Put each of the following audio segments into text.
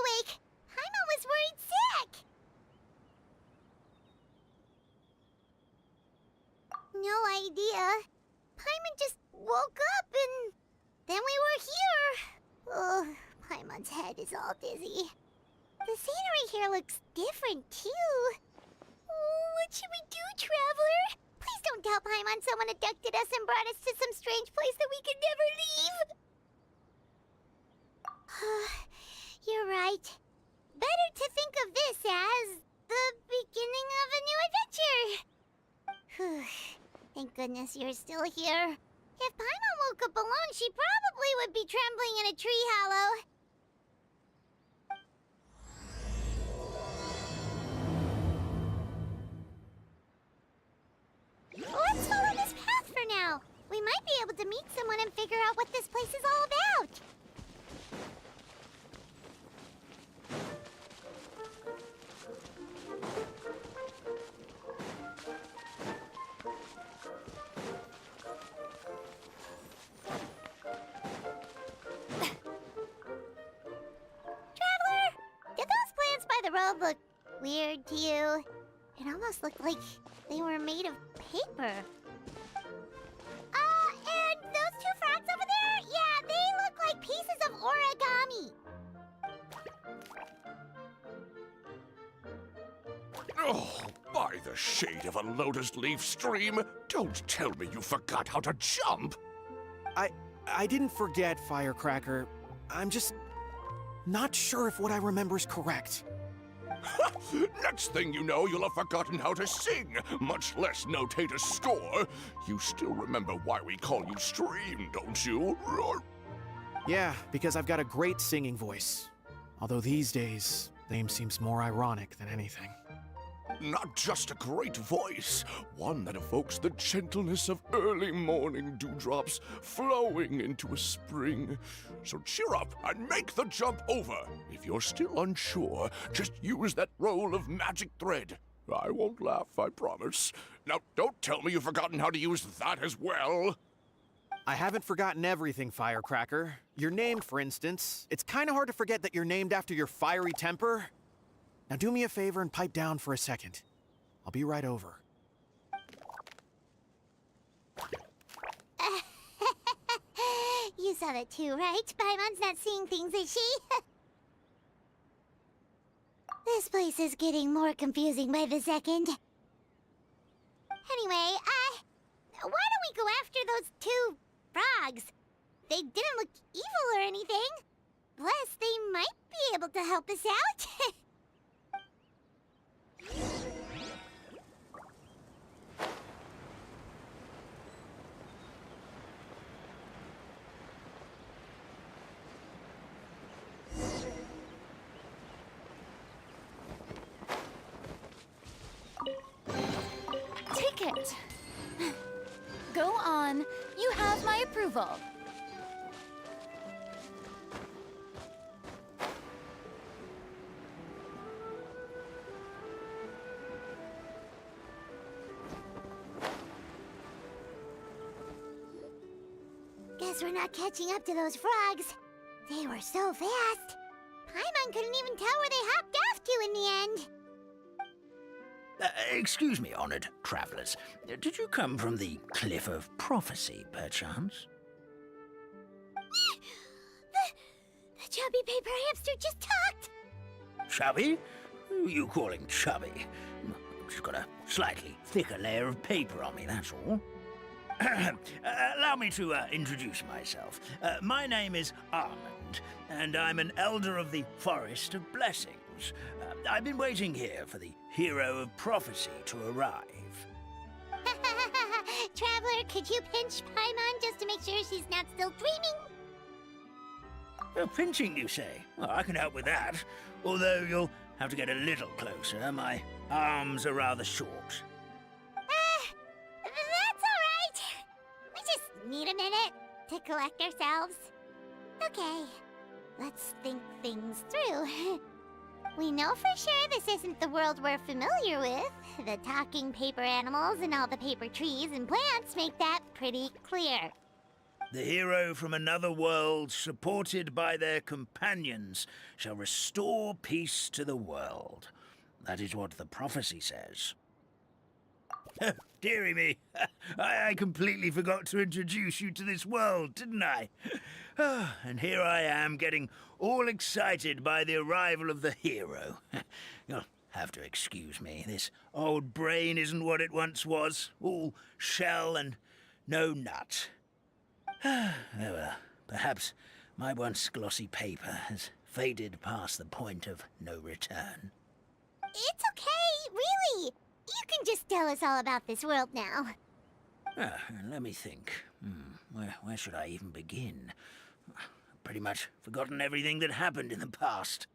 awake. Paimon was worried sick. No idea. Paimon just woke up and then we were here. Oh, Paimon's head is all dizzy. The scenery here looks different, too. Oh, what should we do, Traveler? Please don't tell Paimon someone abducted us and brought us to some strange place that we could never leave. You're right. Better to think of this as the beginning of a new adventure. Thank goodness you're still here. If Paimon woke up alone, she probably would be trembling in a tree hollow. Let's follow this path for now. We might be able to meet someone and figure out what this place is all about. Traveler, did those plants by the road look weird to you? It almost looked like they were made of paper. And those two frogs over there? Yeah, they look like pieces of origami. Oh, by the shade of a lotus leaf stream, don't tell me you forgot how to jump. I didn't forget, Firecracker. I'm just not sure if what I remember is correct. Next thing you know, you'll have forgotten how to sing, much less notate a score. You still remember why we call you Stream, don't you? Yeah, because I've got a great singing voice. Although these days, name seems more ironic than anything. Not just a great voice, one that evokes the gentleness of early morning dewdrops flowing into a spring. So cheer up and make the jump over. If you're still unsure, just use that roll of magic thread. I won't laugh, I promise. Now, don't tell me you've forgotten how to use that as well. I haven't forgotten everything, Firecracker. Your name, for instance. It's kind of hard to forget that you're named after your fiery temper. Now do me a favor and pipe down for a second. I'll be right over. You saw that too, right? Paimon's not seeing things, is she? This place is getting more confusing by the second. Anyway, why don't we go after those two frogs? They didn't look evil or anything. Plus, they might be able to help us out. Ticket. Go on. You have my approval. Guess we're not catching up to those frogs. They were so fast. Paimon couldn't even tell where they hopped off to in the end. Excuse me, honored travelers. Did you come from the Cliff of Prophecy, perchance? The chubby paper hamster just talked. Chubby? Who are you calling chubby? She's got a slightly thicker layer of paper on me, that's all. Allow me to introduce myself. My name is Almond, and I'm an elder of the Forest of Blessings. I've been waiting here for the hero of prophecy to arrive. Traveler, could you pinch Paimon just to make sure she's not still dreaming? Pinching, you say? Well, I can help with that. Although you'll have to get a little closer. My arms are rather short. That's all right. We just need a minute to collect ourselves. Okay, let's think things through. We know for sure this isn't the world we're familiar with. The talking paper animals and all the paper trees and plants make that pretty clear. The hero from another world, supported by their companions, shall restore peace to the world. That is what the prophecy says. Dearie me, I completely forgot to introduce you to this world, didn't I? And here I am, getting all excited by the arrival of the hero. You'll have to excuse me. This old brain isn't what it once was, all shell and no nut. Oh well, perhaps my once glossy paper has faded past the point of no return. It's okay, really. You can just tell us all about this world now. Let me think. Where should I even begin? I've pretty much forgotten everything that happened in the past.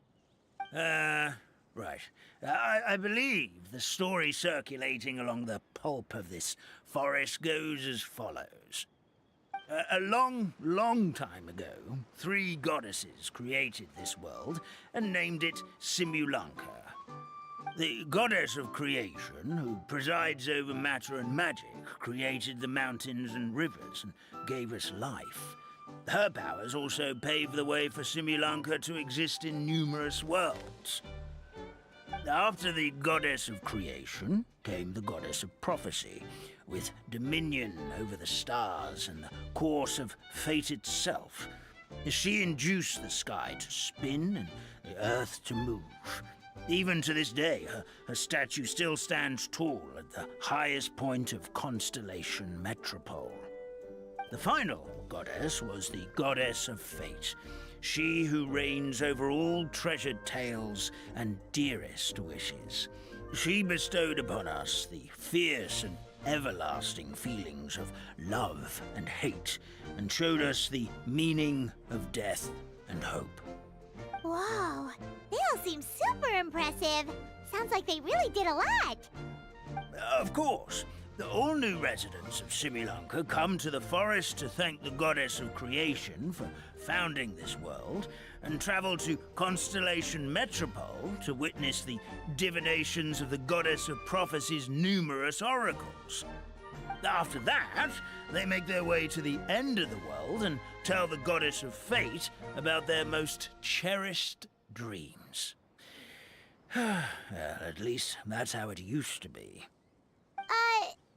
Right. I believe the story circulating along the pulp of this forest goes as follows. A long, long time ago, 3 goddesses created this world and named it Simulanka. The goddess of creation, who presides over matter and magic, created the mountains and rivers and gave us life. Her powers also paved the way for Simulanka to exist in numerous worlds. After the goddess of creation came the goddess of prophecy, with dominion over the stars and the course of fate itself. She induced the sky to spin and the earth to move. Even to this day, her statue still stands tall at the highest point of Constellation Metropole. The final goddess was the goddess of fate, she who reigns over all treasured tales and dearest wishes. She bestowed upon us the fierce and everlasting feelings of love and hate, and showed us the meaning of death and hope. Whoa, they all seem super impressive. Sounds like they really did a lot. Of course, the all-new residents of Simulanka come to the forest to thank the goddess of creation for founding this world, and travel to Constellation Metropole to witness the divinations of the goddess of prophecy's numerous oracles. After that, they make their way to the end of the world and tell the goddess of fate about their most cherished dreams. Well, at least that's how it used to be.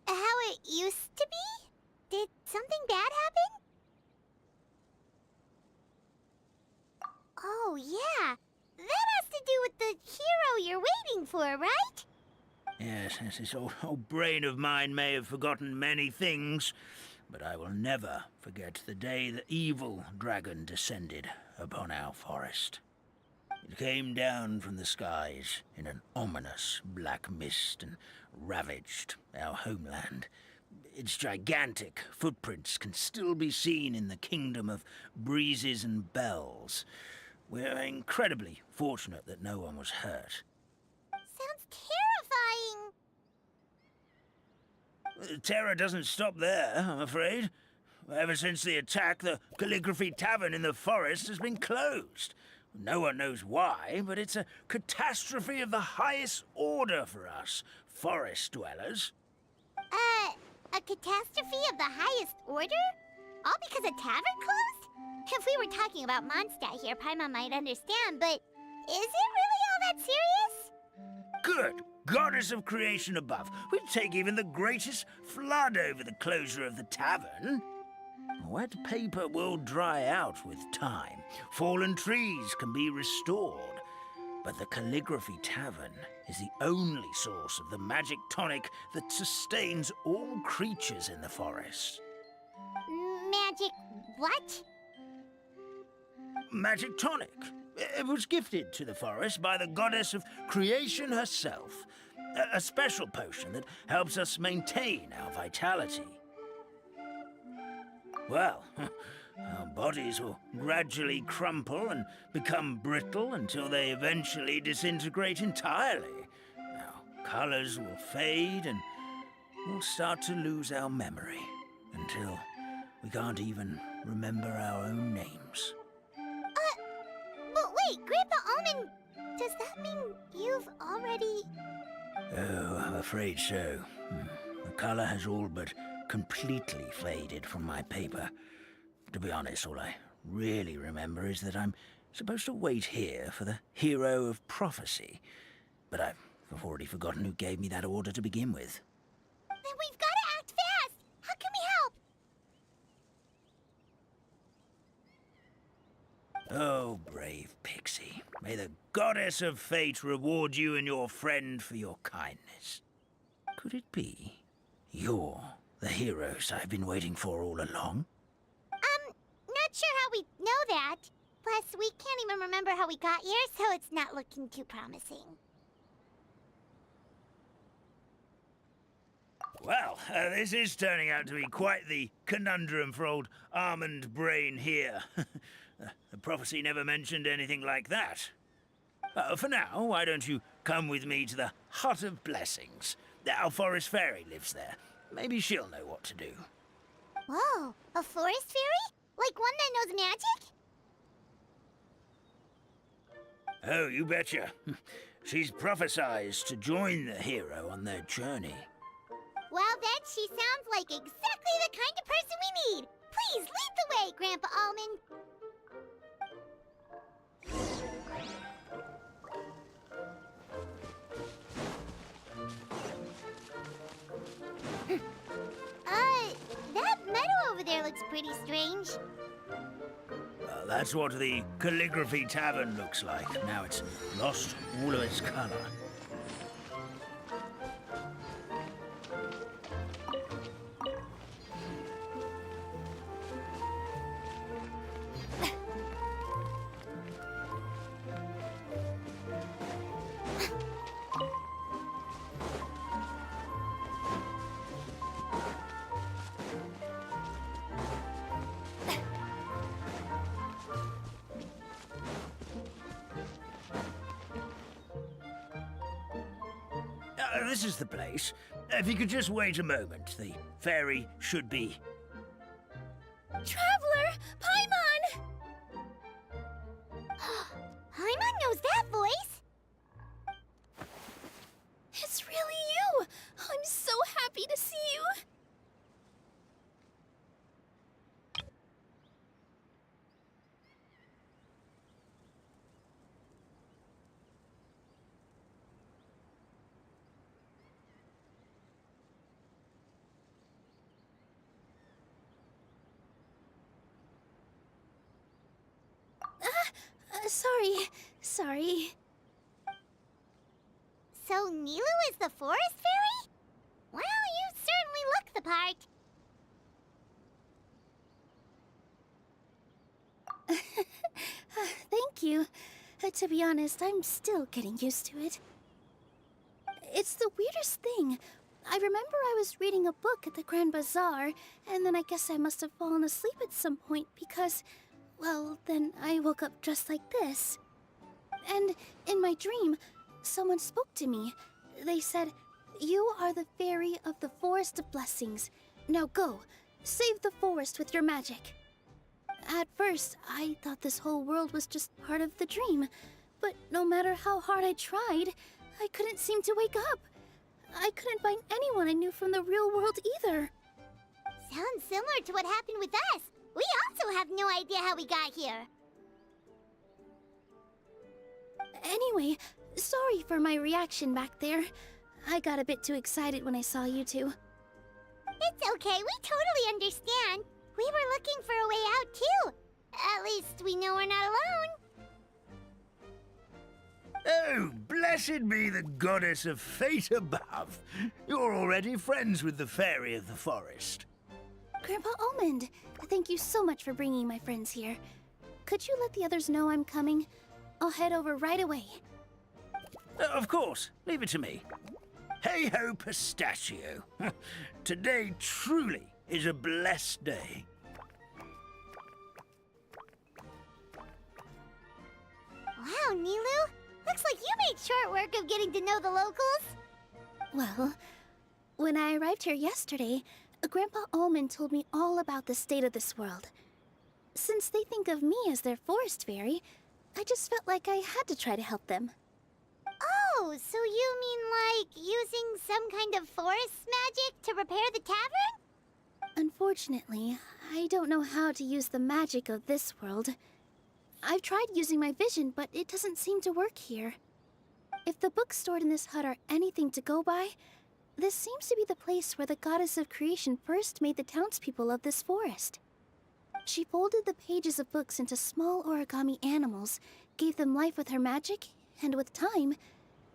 How it used to be? Did something bad happen? Oh, yeah. That has to do with the hero you're waiting for, right? Yes, this old brain of mine may have forgotten many things, but I will never forget the day the evil dragon descended upon our forest. It came down from the skies in an ominous black mist and ravaged our homeland. Its gigantic footprints can still be seen in the kingdom of breezes and bells. We're incredibly fortunate that no one was hurt. Sounds terrifying. The terror doesn't stop there, I'm afraid. Ever since the attack, the Calligraphy Tavern in the forest has been closed. No one knows why, but it's a catastrophe of the highest order for us, forest dwellers. A catastrophe of the highest order? All because a tavern closed? If we were talking about Mondstadt here, Paimon might understand, but is it really all that serious? Good. Goddess of creation above. We'd take even the greatest flood over the closure of the tavern. Wet paper will dry out with time. Fallen trees can be restored. But the Calligraphy Tavern is the only source of the magic tonic that sustains all creatures in the forest. Magic what? Magic tonic. It was gifted to the forest by the goddess of creation herself. A special potion that helps us maintain our vitality. Well, our bodies will gradually crumple and become brittle until they eventually disintegrate entirely. Our colors will fade and we'll start to lose our memory until we can't even remember our own names. But wait, Grandpa Almond, does that mean you've already... Oh, I'm afraid so. The color has all but completely faded from my paper. To be honest, all I really remember is that I'm supposed to wait here for the hero of prophecy. But I've already forgotten who gave me that order to begin with. Then we've got to act fast! How can we help? Oh, brave Pixie. May the goddess of fate reward you and your friend for your kindness. Could it be you're the heroes I've been waiting for all along? Not sure how we know that. Plus, we can't even remember how we got here, so it's not looking too promising. Well, this is turning out to be quite the conundrum for old Almond Brain here. The prophecy never mentioned anything like that. For now, why don't you come with me to the Hut of Blessings? Our forest fairy lives there. Maybe she'll know what to do. Whoa, a forest fairy? Like one that knows magic? Oh, you betcha. She's prophesized to join the hero on their journey. Well, then she sounds like exactly the kind of person we need. Please lead the way, Grandpa Almond. That meadow over there looks pretty strange. That's what the Calligraphy Tavern looks like. Now it's lost all of its color. This is the place. If you could just wait a moment, the fairy should be... Traveler! Paimon! Paimon knows that voice. It's really you! I'm so happy to see you! Sorry. So Nilu is the forest fairy? Well, you certainly look the part. Thank you. To be honest, I'm still getting used to it. It's the weirdest thing. I remember I was reading a book at the Grand Bazaar, and then I guess I must have fallen asleep at some point because, well, then I woke up just like this. And in my dream, someone spoke to me. They said, "You are the fairy of the Forest of Blessings. Now go, save the forest with your magic." At first, I thought this whole world was just part of the dream. But no matter how hard I tried, I couldn't seem to wake up. I couldn't find anyone I knew from the real world either. Sounds similar to what happened with us. We also have no idea how we got here. Anyway, sorry for my reaction back there. I got a bit too excited when I saw you two. It's okay, we totally understand. We were looking for a way out too. At least we know we're not alone. Oh, blessed be the goddess of fate above. You're already friends with the fairy of the forest. Grandpa Almond, thank you so much for bringing my friends here. Could you let the others know I'm coming? I'll head over right away. Of course, leave it to me. Hey-ho, pistachio. Today truly is a blessed day. Wow, Nilu. Looks like you made short work of getting to know the locals. Well, when I arrived here yesterday, Grandpa Almond told me all about the state of this world. Since they think of me as their forest fairy, I just felt like I had to try to help them. Oh, so you mean like using some kind of forest magic to repair the tavern? Unfortunately, I don't know how to use the magic of this world. I've tried using my vision, but it doesn't seem to work here. If the books stored in this hut are anything to go by, this seems to be the place where the goddess of creation first made the townspeople of this forest. She folded the pages of books into small origami animals, gave them life with her magic, and with time,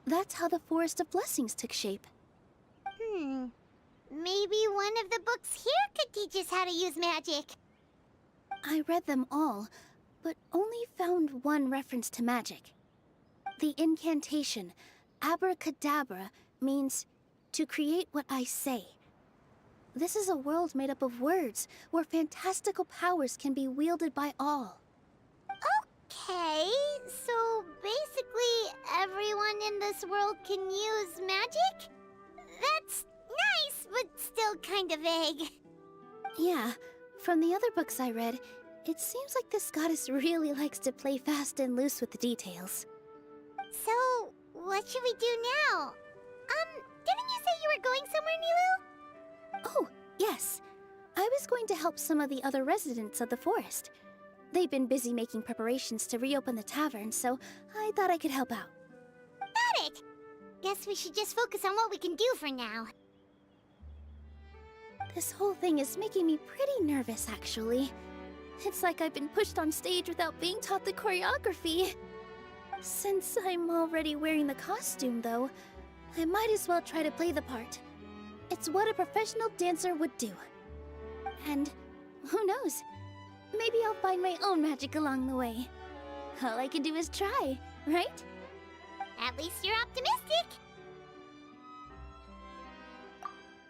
that's how the Forest of Blessings took shape. Maybe one of the books here could teach us how to use magic. I read them all, but only found one reference to magic. The incantation, abracadabra, means to create what I say. This is a world made up of words, where fantastical powers can be wielded by all. Okay, so basically everyone in this world can use magic? That's nice, but still kind of vague. Yeah, from the other books I read, it seems like this goddess really likes to play fast and loose with the details. So, what should we do now? Didn't you say you were going somewhere, Nilu? Oh, yes. I was going to help some of the other residents of the forest. They've been busy making preparations to reopen the tavern, so I thought I could help out. Got it! Guess we should just focus on what we can do for now. This whole thing is making me pretty nervous, actually. It's like I've been pushed on stage without being taught the choreography. Since I'm already wearing the costume, though, I might as well try to play the part. It's what a professional dancer would do. And who knows? Maybe I'll find my own magic along the way. All I can do is try, right? At least you're optimistic.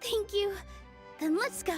Thank you. Then let's go.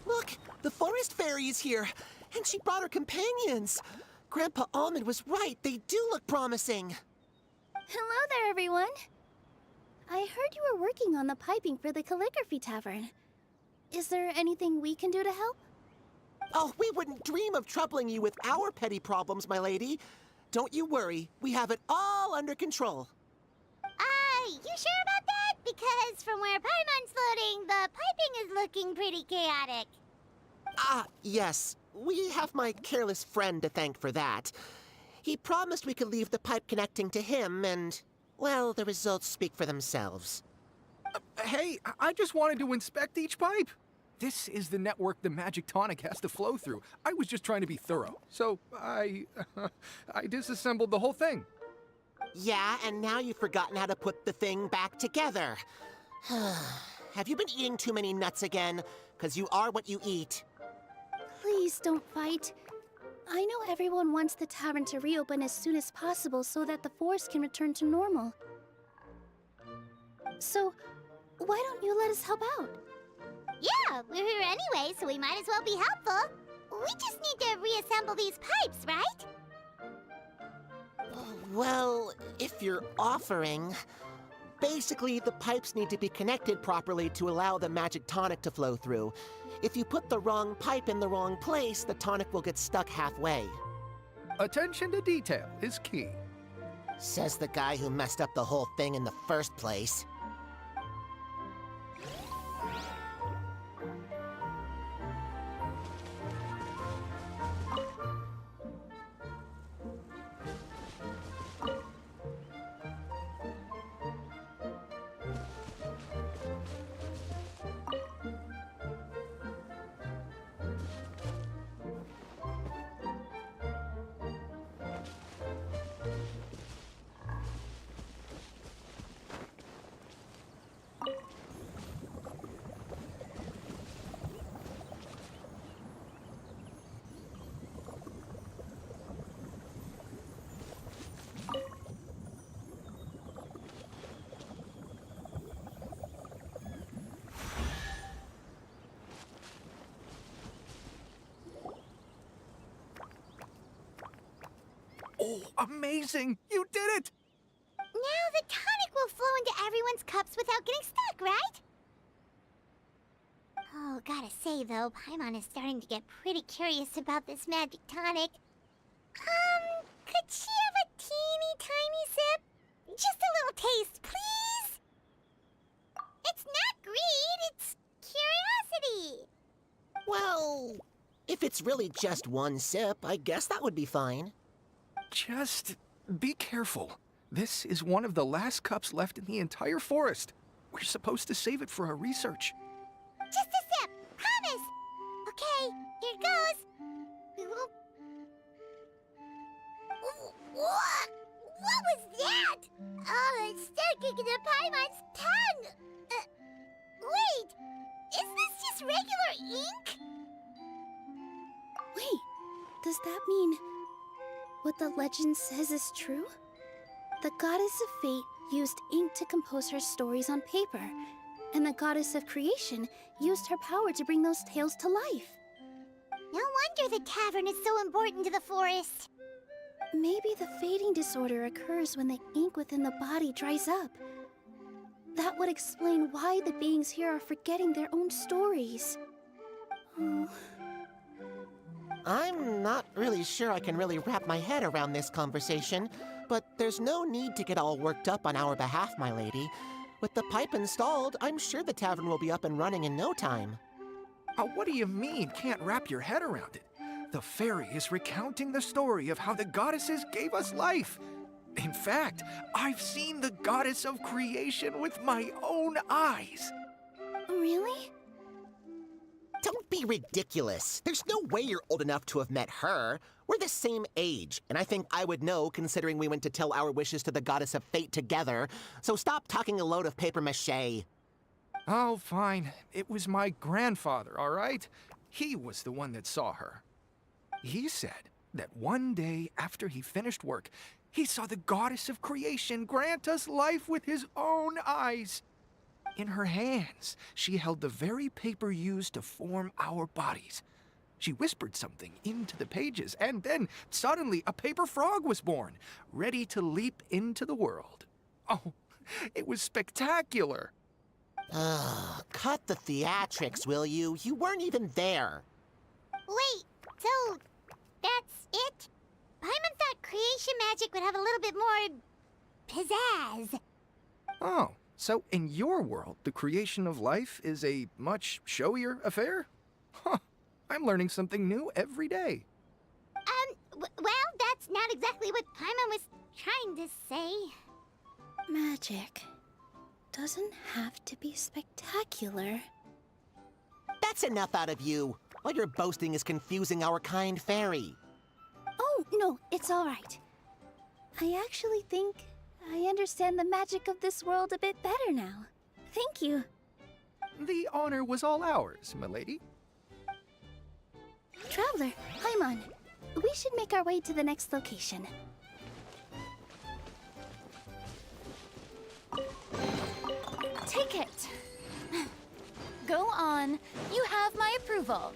Look, the forest fairy is here, and she brought her companions. Grandpa Almond was right. They do look promising. Hello there, everyone. I heard you were working on the piping for the calligraphy tavern. Is there anything we can do to help? Oh, we wouldn't dream of troubling you with our petty problems, my lady. Don't you worry. We have it all under control. You sure about that? Because from where Paimon's floating, the piping is looking pretty chaotic. Ah, yes. We have my careless friend to thank for that. He promised we could leave the pipe connecting to him, and, well, the results speak for themselves. Hey, I just wanted to inspect each pipe. This is the network the magic tonic has to flow through. I was just trying to be thorough, so I disassembled the whole thing. Yeah, and now you've forgotten how to put the thing back together. Have you been eating too many nuts again? 'Cause you are what you eat. Please don't fight. I know everyone wants the tavern to reopen as soon as possible so that the forest can return to normal. So, why don't you let us help out? Yeah, we're here anyway, so we might as well be helpful. We just need to reassemble these pipes, right? Well, if you're offering... Basically, the pipes need to be connected properly to allow the magic tonic to flow through. If you put the wrong pipe in the wrong place, the tonic will get stuck halfway. Attention to detail is key. Says the guy who messed up the whole thing in the first place. Oh, amazing! You did it! Now the tonic will flow into everyone's cups without getting stuck, right? Oh, gotta say though, Paimon is starting to get pretty curious about this magic tonic. Could she have a teeny tiny sip? Just a little taste, please? It's not greed, it's curiosity. Well, if it's really just one sip, I guess that would be fine. Just be careful. This is one of the last cups left in the entire forest. We're supposed to save it for our research. Just a sip, promise. Okay, here goes. What was that? Oh, it's sticking to Paimon's tongue. Wait, is this just regular ink? Wait, does that mean what the legend says is true? The goddess of fate used ink to compose her stories on paper, and the goddess of creation used her power to bring those tales to life. No wonder the tavern is so important to the forest. Maybe the fading disorder occurs when the ink within the body dries up. That would explain why the beings here are forgetting their own stories. Oh. I'm not really sure I can really wrap my head around this conversation, but there's no need to get all worked up on our behalf, my lady. With the pipe installed, I'm sure the tavern will be up and running in no time. What do you mean, can't wrap your head around it? The fairy is recounting the story of how the goddesses gave us life. In fact, I've seen the goddess of creation with my own eyes. Really? Don't be ridiculous. There's no way you're old enough to have met her. We're the same age, and I think I would know considering we went to tell our wishes to the goddess of fate together. So stop talking a load of papier-mâché. Oh, fine. It was my grandfather, all right? He was the one that saw her. He said that one day after he finished work, he saw the goddess of creation grant us life with his own eyes. In her hands, she held the very paper used to form our bodies. She whispered something into the pages, and then suddenly a paper frog was born, ready to leap into the world. Oh, it was spectacular. Cut the theatrics, will you? You weren't even there. Wait, so that's it? Paimon thought creation magic would have a little bit more pizzazz. Oh, so in your world, the creation of life is a much showier affair? Huh, I'm learning something new every day. Well, that's not exactly what Paimon was trying to say. Magic doesn't have to be spectacular. That's enough out of you. All your boasting is confusing our kind fairy. Oh, no, it's all right. I actually think I understand the magic of this world a bit better now. Thank you. The honor was all ours, milady. Traveler, Paimon, we should make our way to the next location. Take it. Go on. You have my approval.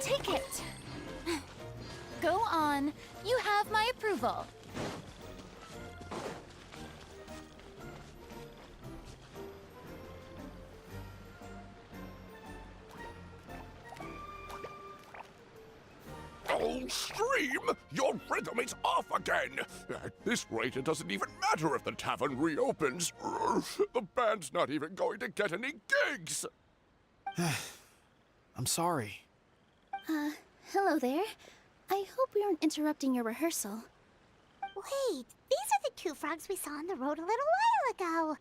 Take it. Go on. You have my approval. Oh, Stream! Your rhythm is off again! At this rate, it doesn't even matter if the tavern reopens. The band's not even going to get any gigs! I'm sorry. Hello there. I hope we aren't interrupting your rehearsal. Wait, these are the two frogs we saw on the road a little while ago.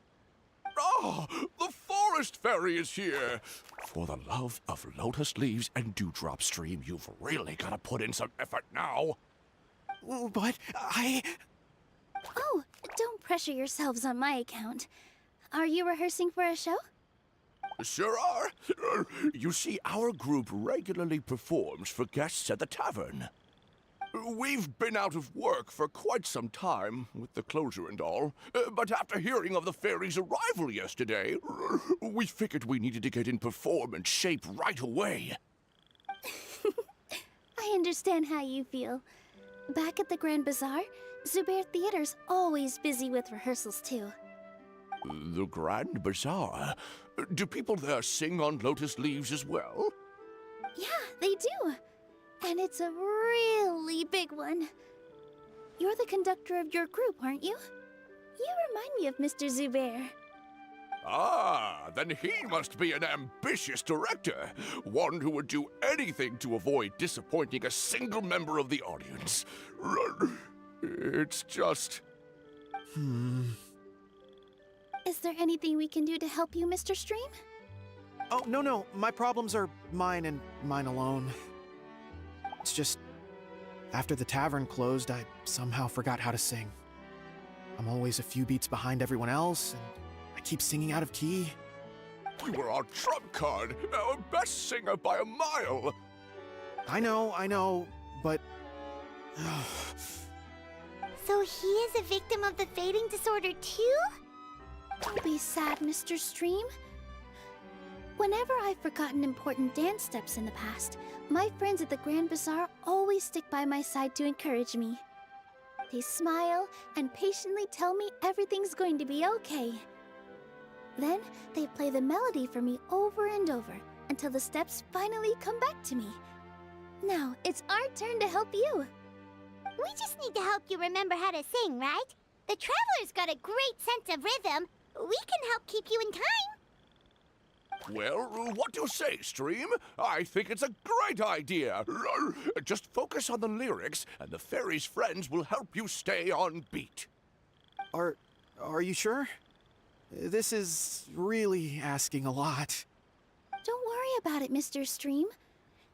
Ah, the forest fairy is here! For the love of lotus leaves and dewdrop Stream, you've really got to put in some effort now. But I... Oh, don't pressure yourselves on my account. Are you rehearsing for a show? Sure are. You see, our group regularly performs for guests at the tavern. We've been out of work for quite some time, with the closure and all, but after hearing of the fairy's arrival yesterday, we figured we needed to get in performance shape right away. I understand how you feel. Back at the Grand Bazaar, Zubair Theater's always busy with rehearsals too. The Grand Bazaar? Do people there sing on lotus leaves as well? Yeah, they do. And it's a really big one. You're the conductor of your group, aren't you? You remind me of Mr. Zubair. Ah, then he must be an ambitious director. One who would do anything to avoid disappointing a single member of the audience. It's just... Is there anything we can do to help you, Mr. Stream? Oh, no. My problems are mine and mine alone. It's just, after the tavern closed, I somehow forgot how to sing. I'm always a few beats behind everyone else, and I keep singing out of key. You were our trump card, our best singer by a mile. I know, but... So he is a victim of the fading disorder too? Don't be sad, Mr. Stream. Whenever I've forgotten important dance steps in the past, my friends at the Grand Bazaar always stick by my side to encourage me. They smile and patiently tell me everything's going to be okay. Then they play the melody for me over and over until the steps finally come back to me. Now it's our turn to help you. We just need to help you remember how to sing, right? The Traveler's got a great sense of rhythm. We can help keep you in time. Well, what do you say, Stream? I think it's a great idea. Just focus on the lyrics, and the fairy's friends will help you stay on beat. Are you sure? This is really asking a lot. Don't worry about it, Mr. Stream.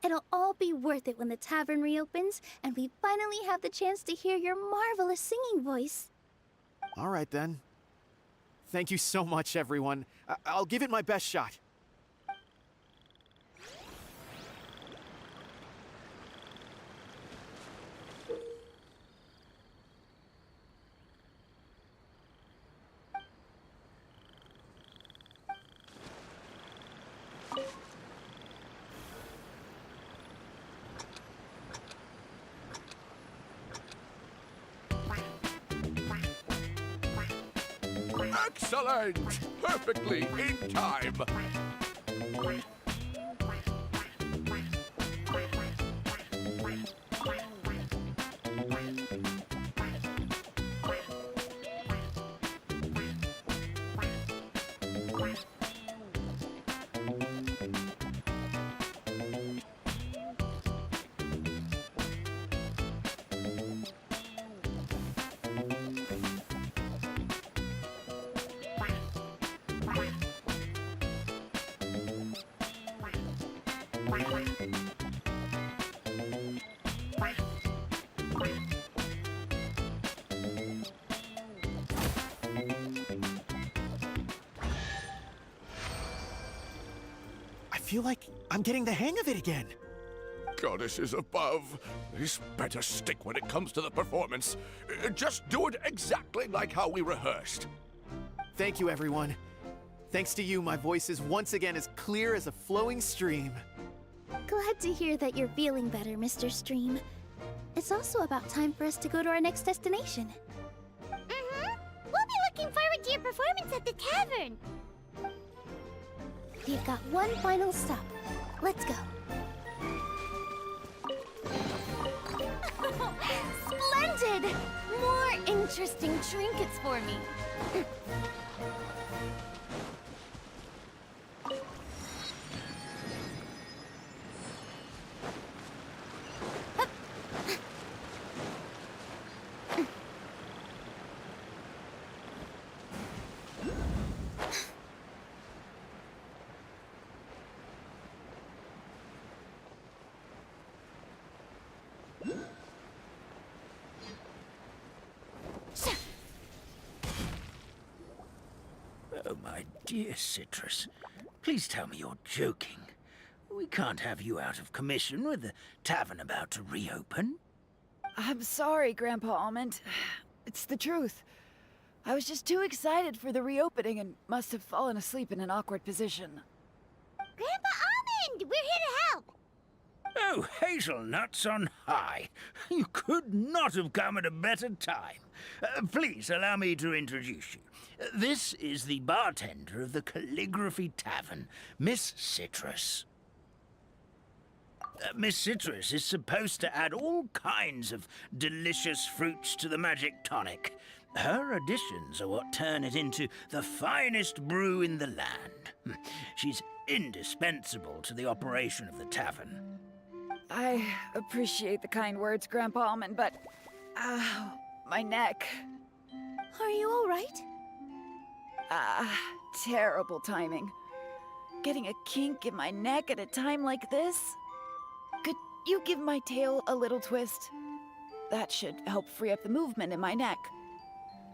It'll all be worth it when the tavern reopens and we finally have the chance to hear your marvelous singing voice. All right, then. Thank you so much, everyone. I'll give it my best shot. Excellent! Perfectly in time. I feel like I'm getting the hang of it again. Goddesses above, this better stick when it comes to the performance. Just do it exactly like how we rehearsed. Thank you, everyone. Thanks to you, my voice is once again as clear as a flowing stream. Glad to hear that you're feeling better, Mr. Stream. It's also about time for us to go to our next destination. Mm-hmm. We'll be looking forward to your performance at the tavern. We've got one final stop. Let's go. Splendid! More interesting trinkets for me. Oh, my dear Citrus, please tell me you're joking. We can't have you out of commission with the tavern about to reopen. I'm sorry, Grandpa Almond. It's the truth. I was just too excited for the reopening and must have fallen asleep in an awkward position. Grandpa Almond, we're here to help. Oh, hazelnuts on high. You could not have come at a better time. Please allow me to introduce you. This is the bartender of the Calligraphy Tavern, Miss Citrus. Miss Citrus is supposed to add all kinds of delicious fruits to the magic tonic. Her additions are what turn it into the finest brew in the land. She's indispensable to the operation of the tavern. I appreciate the kind words, Grandpa Almond, but... my neck. Are you all right? Terrible timing. Getting a kink in my neck at a time like this? Could you give my tail a little twist? That should help free up the movement in my neck.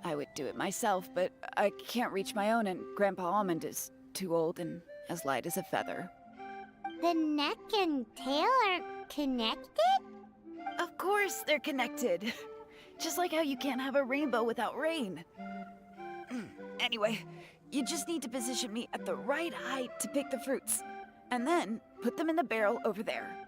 I would do it myself, but I can't reach my own, and Grandpa Almond is too old and as light as a feather. The neck and tail are connected? Of course they're connected. Just like how you can't have a rainbow without rain. Anyway, you just need to position me at the right height to pick the fruits, and then put them in the barrel over there.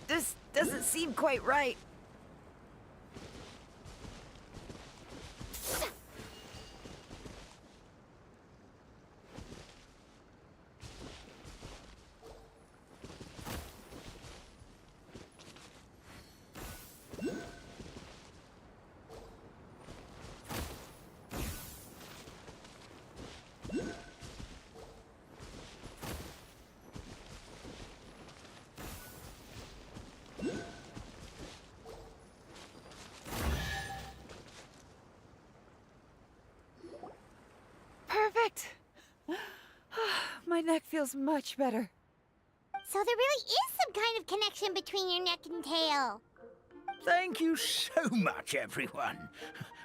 This doesn't seem quite right. Perfect! My neck feels much better. So there really is some kind of connection between your neck and tail. Thank you so much, everyone.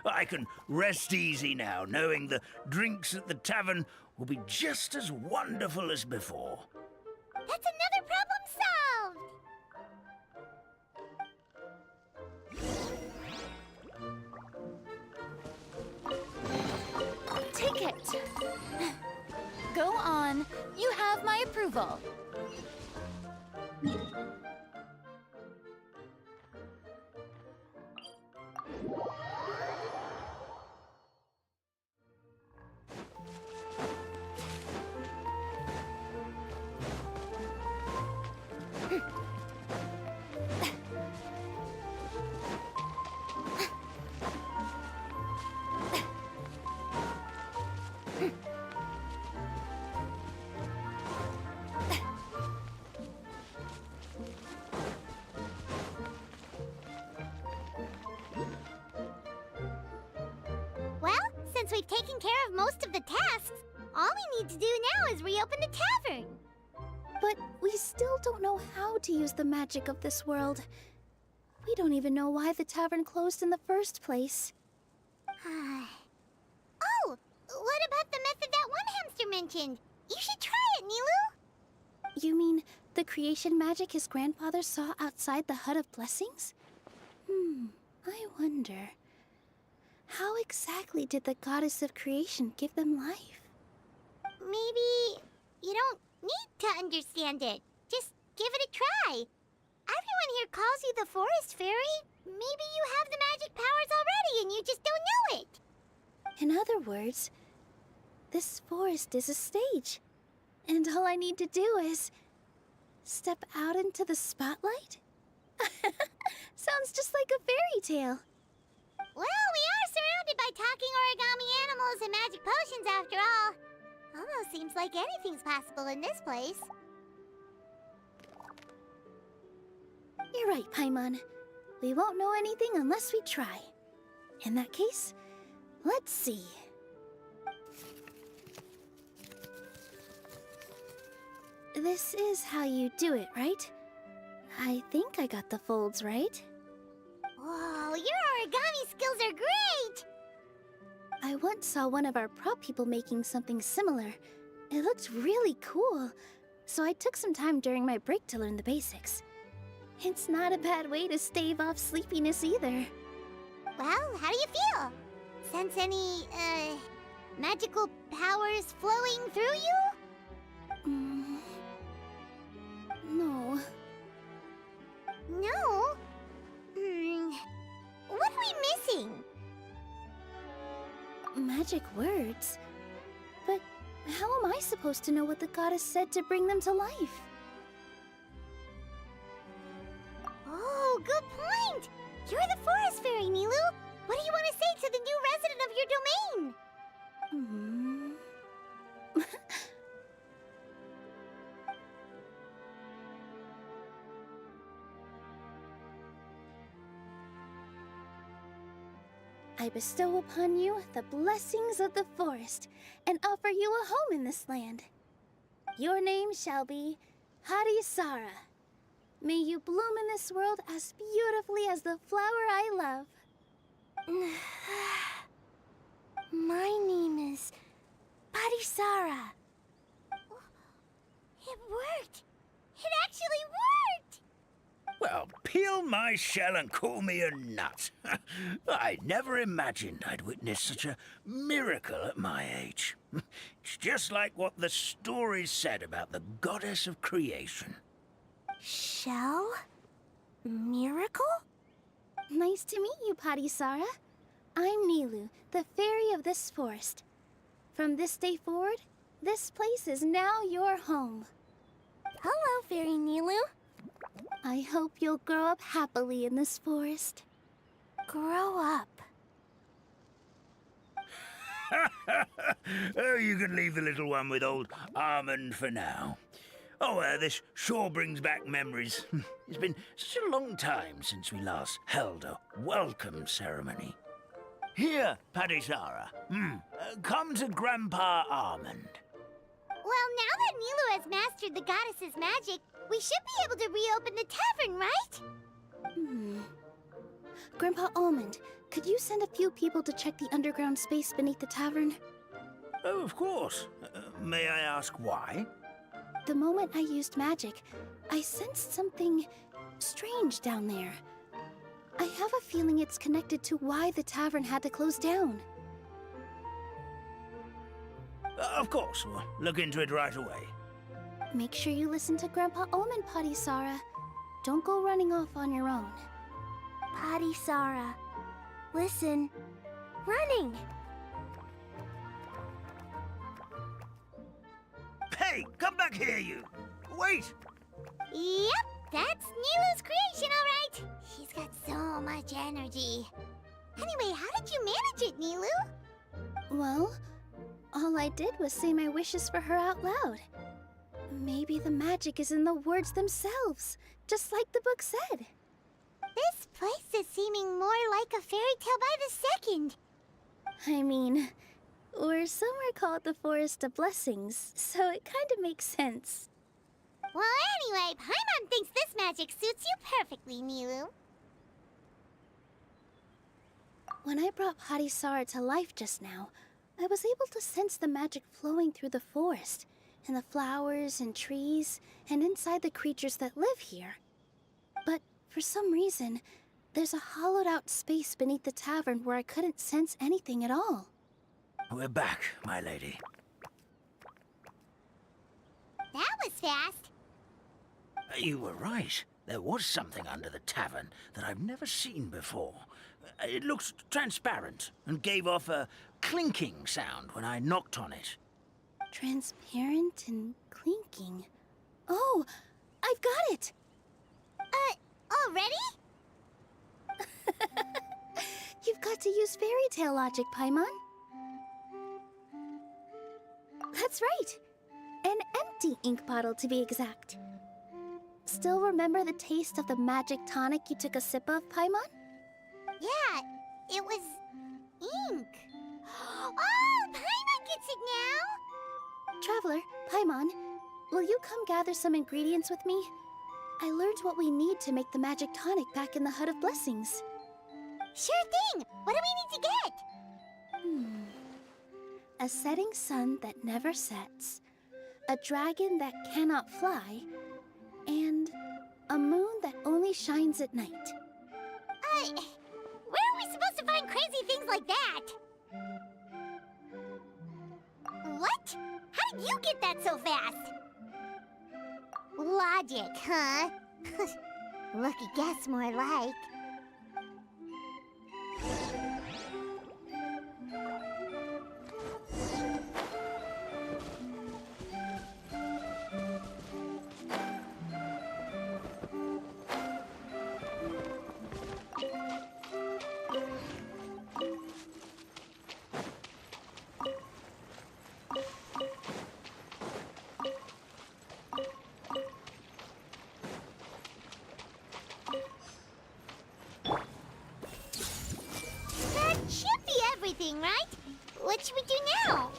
I can rest easy now, knowing the drinks at the tavern will be just as wonderful as before. That's another problem solved! Take it. Go on. You have my approval. Well, since we've taken care of most of the tasks, all we need to do now is reopen the tavern. But we still don't know how to use the magic of this world. We don't even know why the tavern closed in the first place. Oh, what about the method that one hamster mentioned? You should try it, Nilu. You mean the creation magic his grandfather saw outside the Hut of Blessings? I wonder. How exactly did the goddess of creation give them life? Maybe you don't need to understand it. Just give it a try. Everyone here calls you the Forest Fairy. Maybe you have the magic powers already and you just don't know it. In other words, this forest is a stage. And all I need to do is... Step out into the spotlight? Sounds just like a fairy tale. Well, we are surrounded by talking origami animals and magic potions after all. Almost seems like anything's possible in this place. You're right, Paimon. We won't know anything unless we try. In that case, let's see. This is how you do it, right? I think I got the folds right. Whoa, your origami skills are great! I once saw one of our prop people making something similar. It looked really cool, so I took some time during my break to learn the basics. It's not a bad way to stave off sleepiness either. Well, how do you feel? Sense any, magical powers flowing through you? No. No? What are we missing? Magic words? But how am I supposed to know what the goddess said to bring them to life? Oh, good point! You're the forest fairy, Nilu! What do you want to say to the new resident of your domain? I bestow upon you the blessings of the forest and offer you a home in this land. Your name shall be Harisara. May you bloom in this world as beautifully as the flower I love. My name is Parisara. It worked! It actually worked! Well, peel my shell and call me a nut. I never imagined I'd witness such a miracle at my age. It's just like what the stories said about the goddess of creation. Shell? Miracle? Nice to meet you, Parisara. I'm Nilu, the fairy of this forest. From this day forward, this place is now your home. Hello, Fairy Nilu. I hope you'll grow up happily in this forest. Grow up. Oh, you can leave the little one with old Almond for now. Oh, this sure brings back memories. It's been such a long time since we last held a welcome ceremony. Here, Parisara. Come to Grandpa Almond. Well, now that Nilu has mastered the goddess's magic, we should be able to reopen the tavern, right? Grandpa Almond, could you send a few people to check the underground space beneath the tavern? Oh, of course. May I ask why? The moment I used magic, I sensed something strange down there. I have a feeling it's connected to why the tavern had to close down. Of course, we'll look into it right away. Make sure you listen to Grandpa Almond, Parisara. Don't go running off on your own. Parisara. Listen. Running! Hey, come back here, you! Wait! Yep, that's Nilu's creation, all right. She's got so much energy. Anyway, how did you manage it, Nilu? Well, all I did was say my wishes for her out loud. Maybe the magic is in the words themselves, just like the book said. This place is seeming more like a fairy tale by the second. I mean, or somewhere called the Forest of Blessings, so it kind of makes sense. Well, anyway, Paimon thinks this magic suits you perfectly, Nilu. When I brought Harisara to life just now, I was able to sense the magic flowing through the forest, and the flowers and trees, and inside the creatures that live here. But for some reason, there's a hollowed-out space beneath the tavern where I couldn't sense anything at all. We're back, my lady. That was fast. You were right. There was something under the tavern that I've never seen before. It looked transparent and gave off a clinking sound when I knocked on it. Transparent and clinking. Oh, I've got it! Already? You've got to use fairy tale logic, Paimon. That's right. An empty ink bottle, to be exact. Still remember the taste of the magic tonic you took a sip of, Paimon? Yeah, it was ink. Oh, Paimon gets it now! Traveler, Paimon, will you come gather some ingredients with me? I learned what we need to make the magic tonic back in the Hut of Blessings. Sure thing! What do we need to get? A setting sun that never sets, a dragon that cannot fly, and a moon that only shines at night. Where are we supposed to find crazy things like that? What? How did you get that so fast? Logic, huh? Lucky guess, more like. That should be everything, right? What should we do now?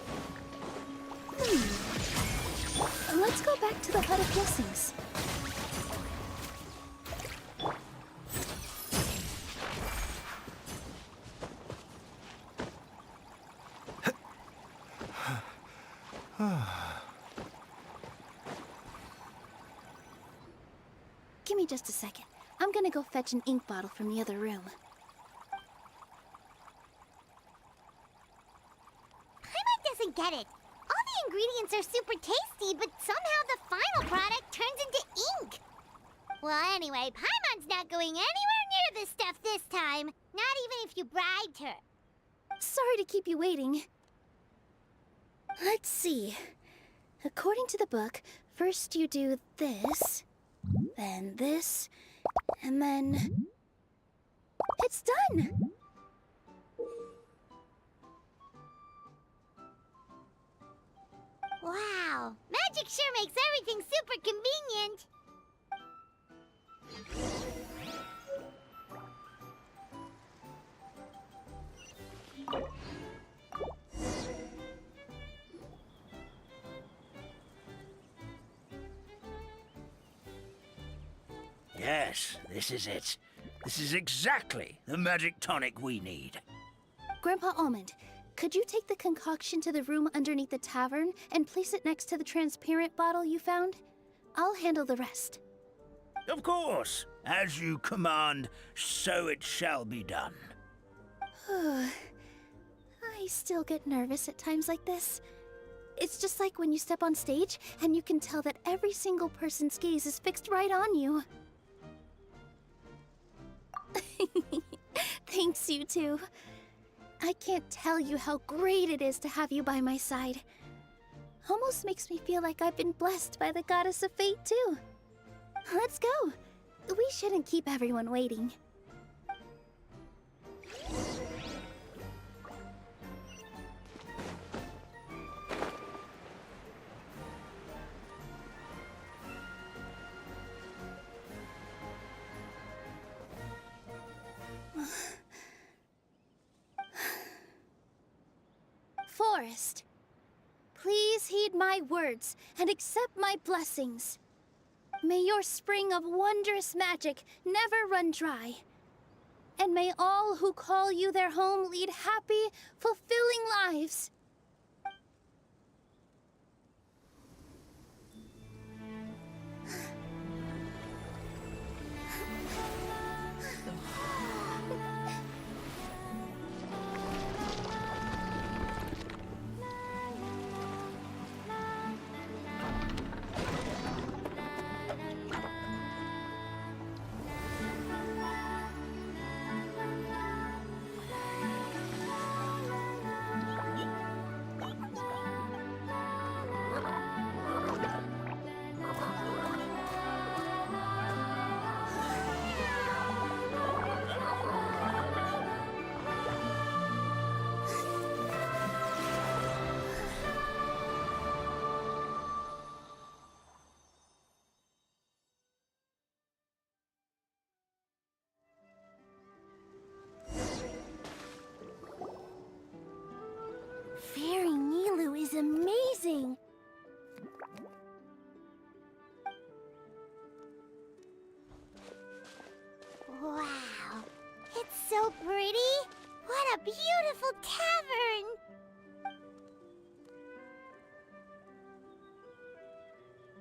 Let's go back to the Hut of Blessings. Give me just a second. I'm gonna go fetch an ink bottle from the other room. Paimon doesn't get it. All the ingredients are super tasty, but somehow the final product turns into ink. Well, anyway, Paimon's not going anywhere near this stuff this time. Not even if you bribed her. Sorry to keep you waiting. Let's see. According to the book, first you do this, then this, and then... It's done! Wow, magic sure makes everything super convenient. Yes, this is it. This is exactly the magic tonic we need. Grandpa Almond, could you take the concoction to the room underneath the tavern and place it next to the transparent bottle you found? I'll handle the rest. Of course. As you command, so it shall be done. I still get nervous at times like this. It's just like when you step on stage and you can tell that every single person's gaze is fixed right on you. Thanks, you two. I can't tell you how great it is to have you by my side. Almost makes me feel like I've been blessed by the goddess of fate, too. Let's go. We shouldn't keep everyone waiting. Forest, please heed my words and accept my blessings. May your spring of wondrous magic never run dry. And may all who call you their home lead happy, fulfilling lives.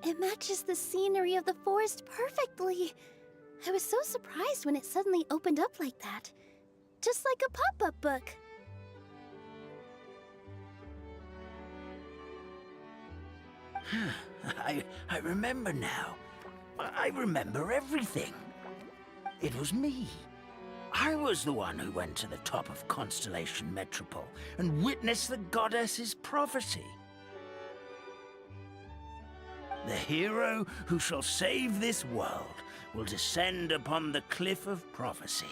It matches the scenery of the forest perfectly. I was so surprised when it suddenly opened up like that. Just like a pop-up book. I remember now. I remember everything. It was me. I was the one who went to the top of Constellation Metropole and witnessed the goddess's prophecy. The hero who shall save this world will descend upon the cliff of prophecy.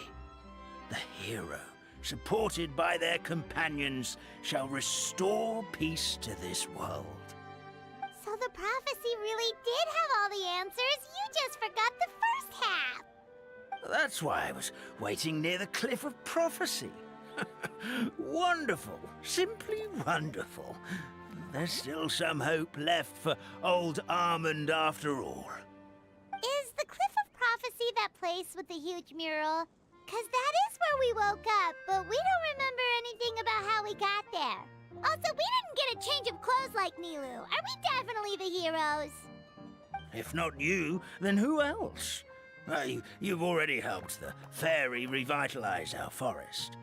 The hero, supported by their companions, shall restore peace to this world. So the prophecy really did have all the answers. You just forgot the first half. That's why I was waiting near the cliff of prophecy. Wonderful. Simply wonderful. There's still some hope left for old Armand after all. Is the Cliff of Prophecy that place with the huge mural? 'Cause that is where we woke up, but we don't remember anything about how we got there. Also, we didn't get a change of clothes like Nilu. Are we definitely the heroes? If not you, then who else? You've already helped the fairy revitalize our forest.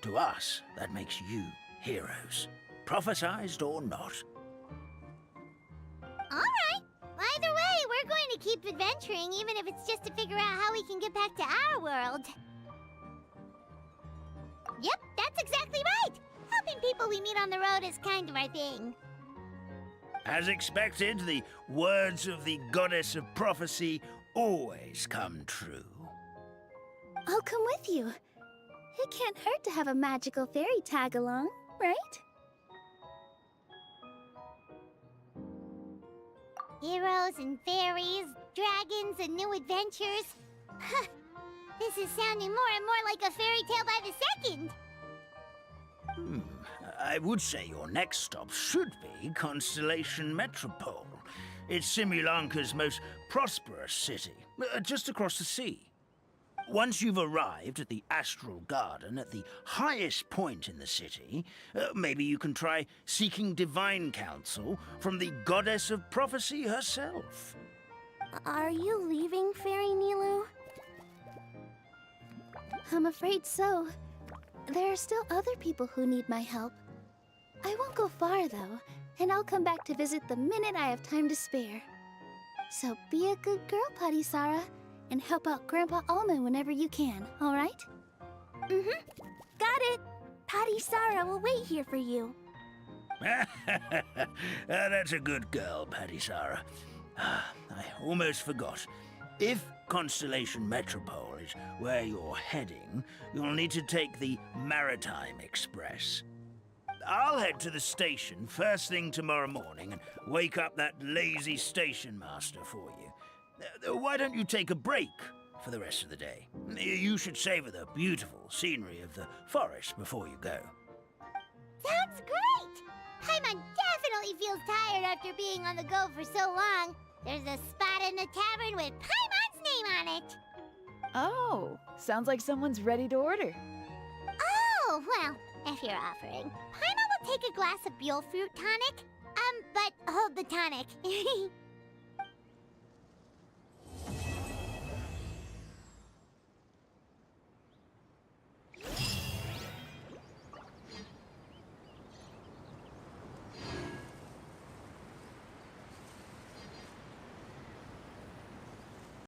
To us, that makes you heroes, prophesized or not. Alright. Either way, we're going to keep adventuring, even if it's just to figure out how we can get back to our world. Yep, that's exactly right. Helping people we meet on the road is kind of our thing. As expected, the words of the goddess of prophecy always come true. I'll come with you. It can't hurt to have a magical fairy tag along, right? Heroes and fairies, dragons and new adventures. This is sounding more and more like a fairy tale by the second. I would say your next stop should be Constellation Metropole. It's Simulanka's most prosperous city, just across the sea. Once you've arrived at the Astral Garden at the highest point in the city, maybe you can try seeking divine counsel from the goddess of prophecy herself. Are you leaving, Fairy Nilu? I'm afraid so. There are still other people who need my help. I won't go far, though, and I'll come back to visit the minute I have time to spare. So be a good girl, Patisara, and help out Grandpa Almond whenever you can, all right? Got it. Patisara will wait here for you. That's a good girl, Patisara. I almost forgot. If Constellation Metropole is where you're heading, you'll need to take the Maritime Express. I'll head to the station first thing tomorrow morning and wake up that lazy station master for you. Why don't you take a break for the rest of the day? You should savor the beautiful scenery of the forest before you go. Sounds great! Paimon definitely feels tired after being on the go for so long. There's a spot in the tavern with Paimon's name on it. Oh, sounds like someone's ready to order. Oh, well, if you're offering. Paimon will take a glass of Buell fruit tonic. But hold the tonic.